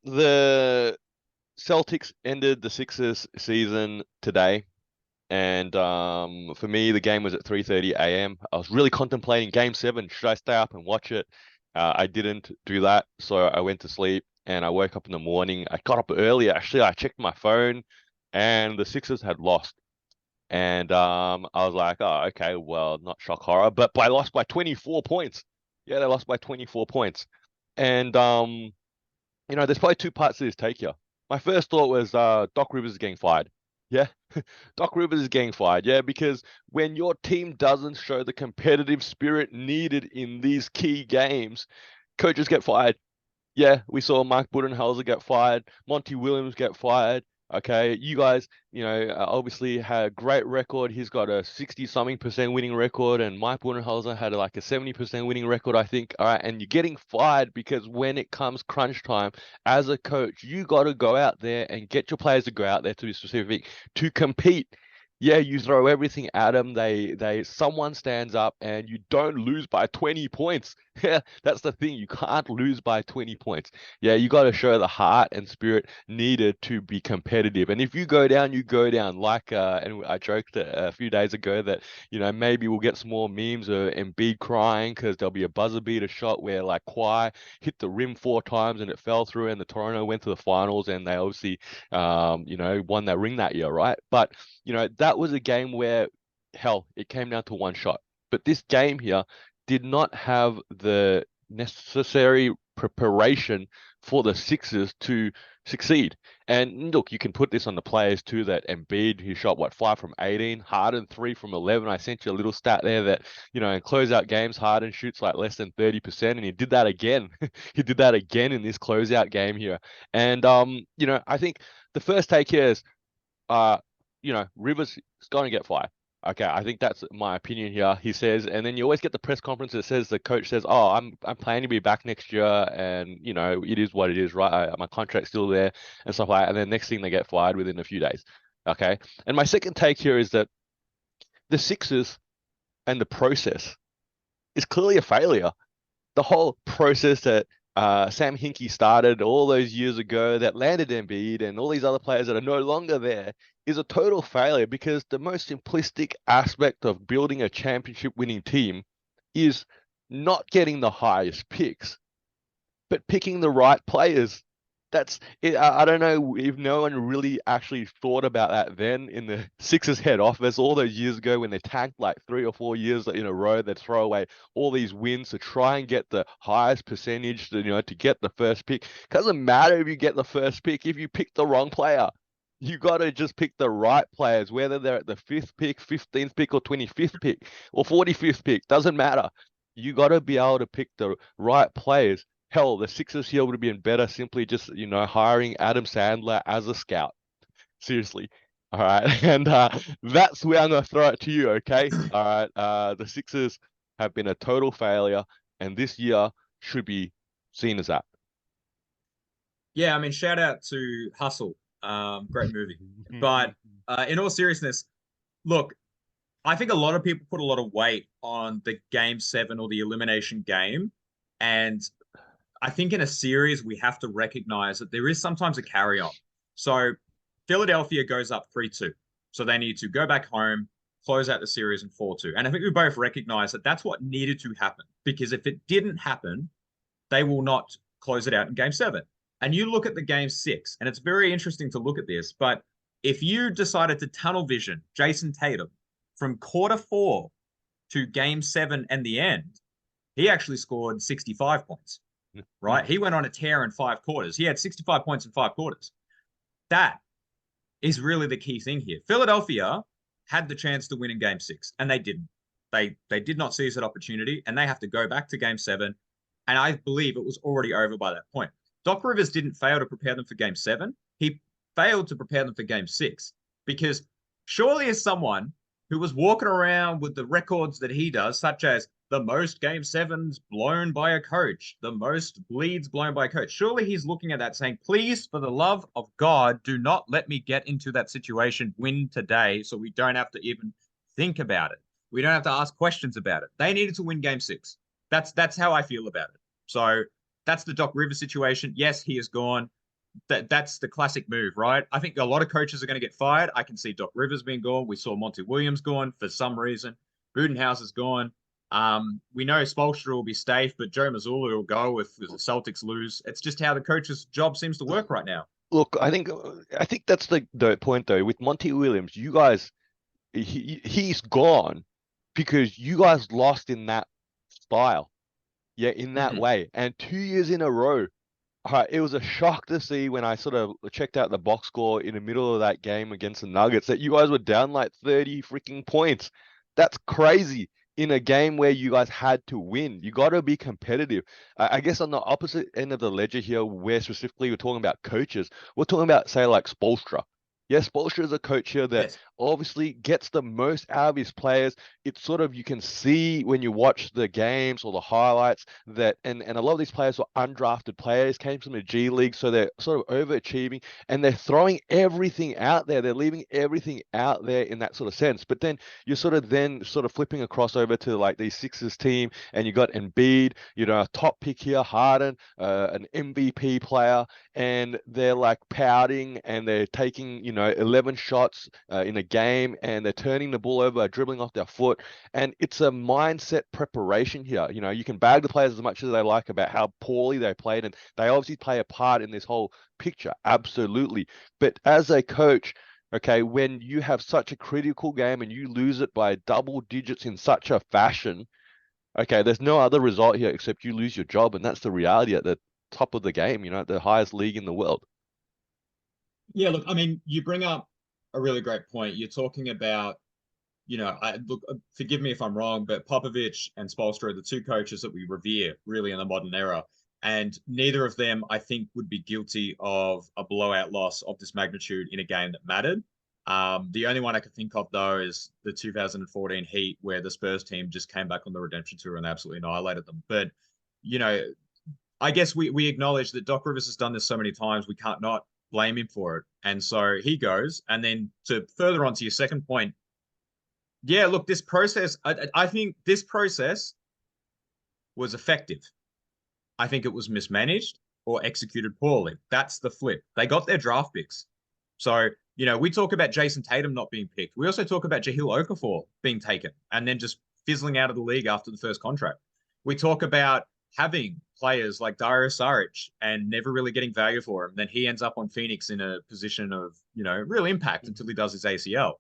the Celtics ended the Sixers season today, and for me, the game was at 3:30 a.m. I was really contemplating Game 7. Should I stay up and watch it? I didn't do that, so I went to sleep, and I woke up in the morning. I got up early. Actually, I checked my phone, and the Sixers had lost. And I was like, oh, okay, well, not shock horror, but I lost by 24 points. Yeah, they lost by 24 points. And there's probably two parts to this take here. My first thought was Doc Rivers is getting fired. Yeah, Doc Rivers is getting fired. Yeah, because when your team doesn't show the competitive spirit needed in these key games, coaches get fired. Yeah, we saw Mike Budenholzer get fired, Monty Williams get fired. Okay, you guys, obviously had a great record. He's got a 60 something percent winning record, and Mike Budenholzer had like a 70% winning record, I think. All right, and you're getting fired because when it comes crunch time, as a coach, you got to go out there and get your players to go out there, to be specific, to compete. Yeah, you throw everything at them. Someone stands up, and you don't lose by 20 points. Yeah, that's the thing. You can't lose by 20 points. Yeah, you got to show the heart and spirit needed to be competitive. And if you go down, you go down. And I joked a few days ago that, maybe we'll get some more memes of Embiid crying because there'll be a buzzer beater shot where like Kawhi hit the rim 4 times and it fell through, and the Toronto went to the finals, and they obviously, won that ring that year, right? But, that was a game where, hell, it came down to one shot. But this game here did not have the necessary preparation for the Sixers to succeed. And look, you can put this on the players too. That Embiid, he shot what, 5 from 18, Harden 3 from 11. I sent you a little stat there that, in closeout games, Harden shoots like less than 30%, and he did that again. He did that again in this closeout game here. And I think the first take here is uh, Rivers is going to get fired. Okay, I think that's my opinion here. He says, and then you always get the press conference that says the coach says, "Oh, I'm planning to be back next year, and it is what it is, right? My contract's still there and stuff like that." And then next thing they get fired within a few days. Okay, and my second take here is that the Sixers and the process is clearly a failure. The whole process that Sam Hinkie started all those years ago that landed Embiid and all these other players that are no longer there is a total failure, because the most simplistic aspect of building a championship winning team is not getting the highest picks, but picking the right players. That's it. I don't know if no one really actually thought about that then in the Sixers head office all those years ago when they tanked like 3 or 4 years in a row. They'd throw away all these wins to try and get the highest percentage, to get the first pick. Doesn't matter if you get the first pick if you pick the wrong player. You got to just pick the right players, whether they're at the fifth pick, 15th pick, or 25th pick, or 45th pick. Doesn't matter. You got to be able to pick the right players. Hell, the Sixers here would have been better simply just, hiring Adam Sandler as a scout. Seriously. All right. And that's where I'm going to throw it to you, okay? All right. The Sixers have been a total failure, and this year should be seen as that. Yeah, I mean, shout out to Hustle. Great movie. But in all seriousness, look, I think a lot of people put a lot of weight on the game seven or the elimination game. And I think in a series, we have to recognize that there is sometimes a carry on. So Philadelphia goes up 3-2. So they need to go back home, close out the series in 4-2. And I think we both recognize that that's what needed to happen, because if it didn't happen, they will not close it out in game seven. And you look at the game six, and it's very interesting to look at this. But if you decided to tunnel vision Jason Tatum from quarter four to game seven and the end, he actually scored 65 points, right? He went on a tear in 5 quarters. He had 65 points in 5 quarters. That is really the key thing here. Philadelphia had the chance to win in game six, and they didn't. They did not seize that opportunity, and they have to go back to game seven. And I believe it was already over by that point. Doc Rivers didn't fail to prepare them for game seven. He failed to prepare them for game six, because surely as someone who was walking around with the records that he does, such as the most game sevens blown by a coach, the most leads blown by a coach, surely he's looking at that saying, please, for the love of God, do not let me get into that situation, win today, so we don't have to even think about it. We don't have to ask questions about it. They needed to win game six. That's how I feel about it. So that's the Doc Rivers situation. Yes, he is gone. that's the classic move, right? I think a lot of coaches are going to get fired. I can see Doc Rivers being gone. We saw Monty Williams gone for some reason. Budenhauser's gone. We know Spoelstra will be safe, but Joe Mazzulla will go if the Celtics lose. It's just how the coach's job seems to work right now. Look, I think that's the point though. With Monty Williams, you guys, he's gone because you guys lost in that style. Yeah, in that Mhm. way. And 2 years in a row, it was a shock to see when I sort of checked out the box score in the middle of that game against the Nuggets that you guys were down like 30 freaking points. That's crazy in a game where you guys had to win. You got to be competitive. I guess on the opposite end of the ledger here, where specifically we're talking about coaches, we're talking about, say, like Spoelstra. Yes, Spoelstra is a coach here that Yes. obviously gets the most out of his players. It's sort of, you can see when you watch the games or the highlights that, and a lot of these players were undrafted players, came from the G League, so they're sort of overachieving and they're throwing everything out there. They're leaving everything out there in that sort of sense. But then sort of flipping across over to like the Sixers team, and you got Embiid, a top pick here, Harden, an MVP player, and they're like pouting and they're taking, 11 shots in a game, and they're turning the ball over, dribbling off their foot. And it's a mindset preparation here. You can bag the players as much as they like about how poorly they played, and they obviously play a part in this whole picture, absolutely. But as a coach, okay, when you have such a critical game and you lose it by double digits in such a fashion, okay, there's no other result here except you lose your job, and that's the reality at the top of the game, the highest league in the world. Yeah, look, I mean, you bring up a really great point. You're talking about, I look, forgive me if I'm wrong, but Popovich and Spoelstra are the two coaches that we revere really in the modern era. And neither of them, I think, would be guilty of a blowout loss of this magnitude in a game that mattered. The only one I could think of, though, is the 2014 Heat, where the Spurs team just came back on the redemption tour and absolutely annihilated them. But, you know, I guess we acknowledge that Doc Rivers has done this so many times, we can't not blame him for it. And so he goes. And then to further on to your second point, yeah, look, this process, I think this process was effective. I think it was mismanaged or executed poorly. That's the flip. They got their draft picks. So, we talk about Jason Tatum not being picked. We also talk about Jahlil Okafor being taken and then just fizzling out of the league after the first contract. We talk about having players like Dario Saric and never really getting value for him. Then he ends up on Phoenix in a position of, real impact until he does his ACL.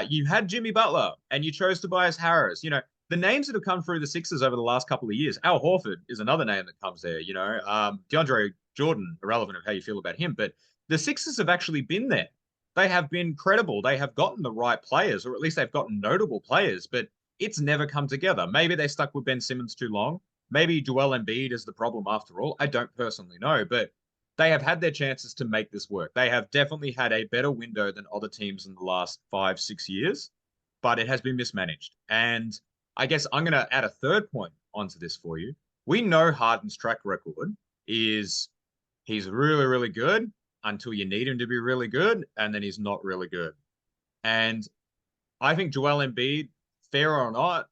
You had Jimmy Butler and you chose Tobias Harris. The names that have come through the Sixers over the last couple of years. Al Horford is another name that comes there. DeAndre Jordan, irrelevant of how you feel about him, but the Sixers have actually been there. They have been credible. They have gotten the right players, or at least they've gotten notable players, but it's never come together. Maybe they stuck with Ben Simmons too long. Maybe Joel Embiid is the problem after all. I don't personally know, but they have had their chances to make this work. They have definitely had a better window than other teams in the last 5, 6 years, but it has been mismanaged. And I guess I'm going to add a third point onto this for you. We know Harden's track record is he's really, really good until you need him to be really good, and then he's not really good. And I think Joel Embiid, fair or not,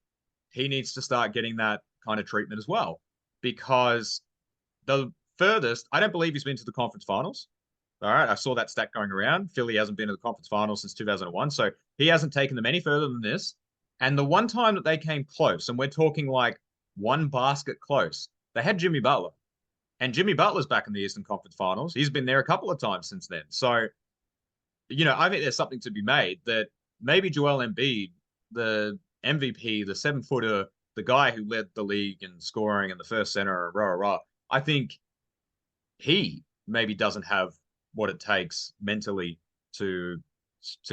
he needs to start getting that kind of treatment as well. Because the furthest, I don't believe he's been to the conference finals. All right. I saw that stat going around. Philly hasn't been to the conference finals since 2001. So he hasn't taken them any further than this. And the one time that they came close, and we're talking like one basket close, they had Jimmy Butler. And Jimmy Butler's back in the Eastern Conference Finals. He's been there a couple of times since then. So, I think there's something to be made that maybe Joel Embiid, the MVP, the 7-footer, the guy who led the league in scoring and the first center, rah, rah, rah, I think he maybe doesn't have what it takes mentally to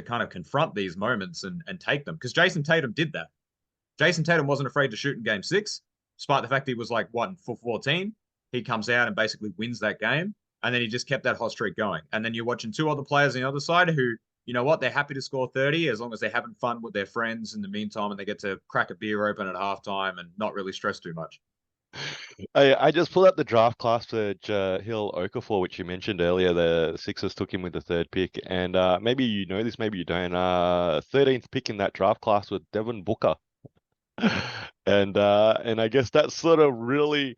kind of confront these moments and take them. Because Jason Tatum did that. Jason Tatum wasn't afraid to shoot in game 6, despite the fact that he was like, what, for 14? He comes out and basically wins that game. And then he just kept that hot streak going. And then you're watching two other players on the other side who, you know what, they're happy to score 30 as long as they're having fun with their friends in the meantime and they get to crack a beer open at halftime and not really stress too much. I just pulled up the draft class for Hill Okafor, which you mentioned earlier. The Sixers took him with the third pick, and maybe you know this, maybe you don't. 13th pick in that draft class with Devin Booker, and I guess that sort of really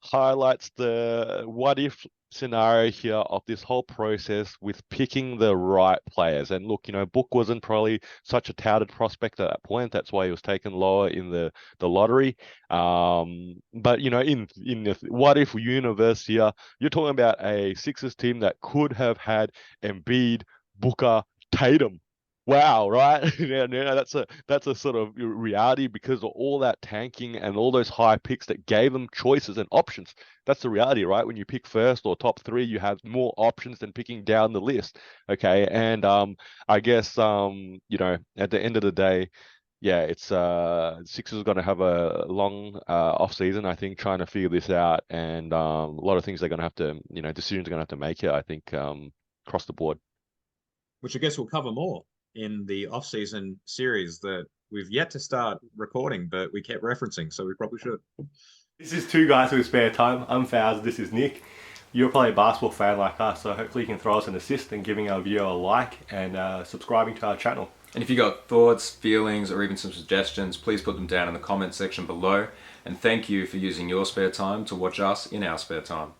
highlights the what if scenario here of this whole process with picking the right players. And look, Book wasn't probably such a touted prospect at that point. That's why he was taken lower in the lottery. But in the what if universe here, you're talking about a Sixers team that could have had Embiid, Booker, Tatum. Wow, right? Yeah, that's a sort of reality because of all that tanking and all those high picks that gave them choices and options. That's the reality, right? When you pick first or top three, you have more options than picking down the list. Okay. And I guess at the end of the day, yeah, it's Sixers are gonna have a long off season, I think, trying to figure this out. And a lot of things they're gonna have to, decisions are gonna have to make here, I think, across the board. which I guess we'll cover more in the off-season series that we've yet to start recording, but we kept referencing, so we probably should. This is Two Guys with Spare Time. I'm Fowles, this is Nick. You're probably a basketball fan like us, so hopefully you can throw us an assist and giving our video a like and subscribing to our channel. And if you got thoughts, feelings, or even some suggestions, please put them down in the comment section below. And thank you for using your spare time to watch us in our spare time.